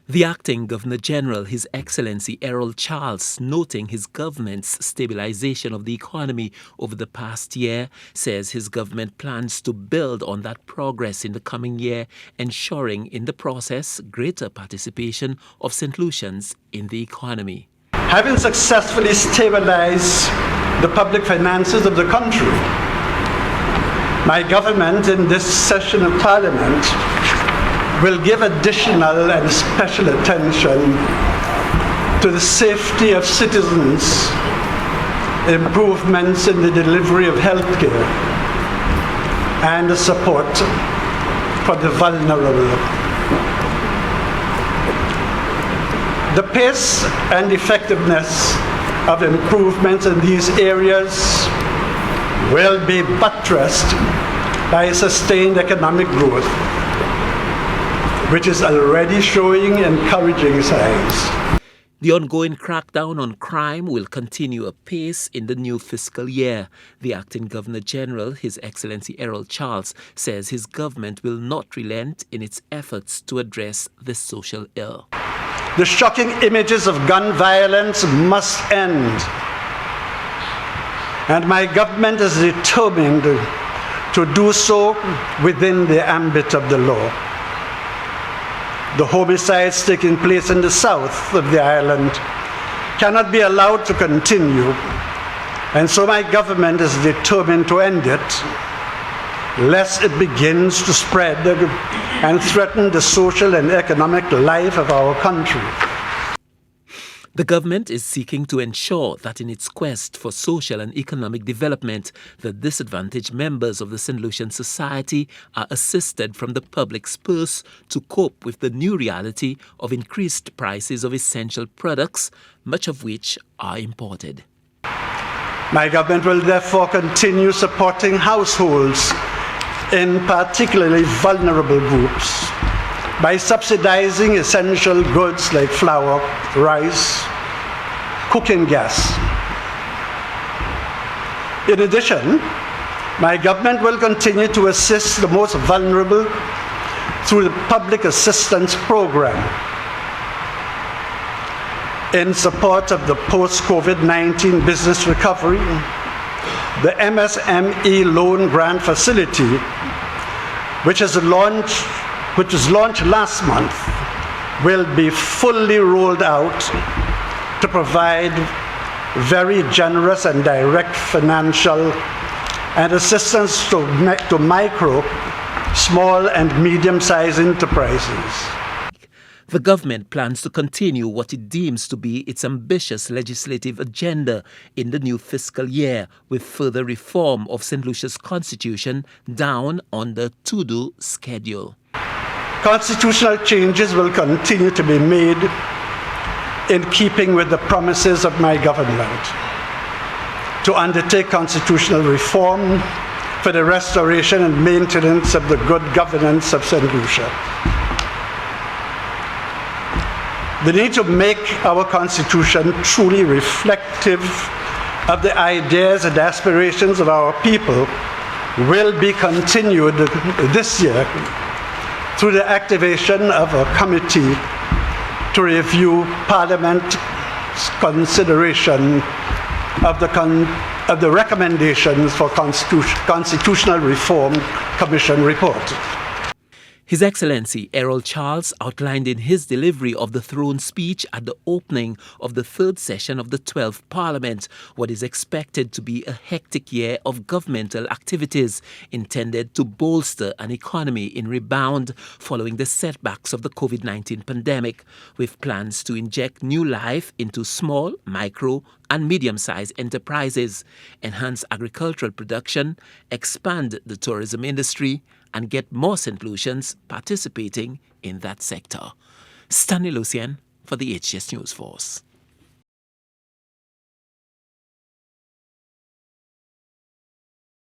The acting Governor-General, His Excellency Errol Charles, noting his government's stabilization of the economy over the past year, says his government plans to build on that progress in the coming year, ensuring in the process greater participation of St. Lucians in the economy. Having successfully stabilized the public finances of the country, my government in this session of Parliament will give additional and special attention to the safety of citizens, improvements in the delivery of health care, and the support for the vulnerable. The pace and effectiveness of improvements in these areas will be buttressed by sustained economic growth, which is already showing encouraging signs. The ongoing crackdown on crime will continue apace in the new fiscal year. The acting Governor-General, His Excellency Errol Charles, says his government will not relent in its efforts to address this social ill. The shocking images of gun violence must end, and my government is determined to do so within the ambit of the law. The homicides taking place in the south of the island cannot be allowed to continue, and so my government is determined to end it, lest it begins to spread and threaten the social and economic life of our country. The government is seeking to ensure that in its quest for social and economic development, the disadvantaged members of the St. Lucian society are assisted from the public's purse to cope with the new reality of increased prices of essential products, much of which are imported. My government will therefore continue supporting households in particularly vulnerable groups by subsidizing essential goods like flour, rice, cooking gas. In addition, my government will continue to assist the most vulnerable through the Public Assistance Program in support of the post-COVID-19 business recovery. The MSME Loan Grant Facility, which was launched last month, will be fully rolled out to provide very generous and direct financial and assistance to micro, small, and medium-sized enterprises. The government plans to continue what it deems to be its ambitious legislative agenda in the new fiscal year, with further reform of St. Lucia's constitution down on the to-do schedule. Constitutional changes will continue to be made in keeping with the promises of my government to undertake constitutional reform for the restoration and maintenance of the good governance of St. Lucia. The need to make our Constitution truly reflective of the ideas and aspirations of our people will be continued this year through the activation of a committee to review Parliament's consideration of the recommendations for Constitutional Reform Commission report. His Excellency Errol Charles outlined in his delivery of the throne speech at the opening of the third session of the 12th Parliament what is expected to be a hectic year of governmental activities intended to bolster an economy in rebound following the setbacks of the COVID-19 pandemic, with plans to inject new life into small, micro, and medium-sized enterprises, enhance agricultural production, expand the tourism industry, and get more St. Lucians participating in that sector. Stanley Lucian for the HGS News Force.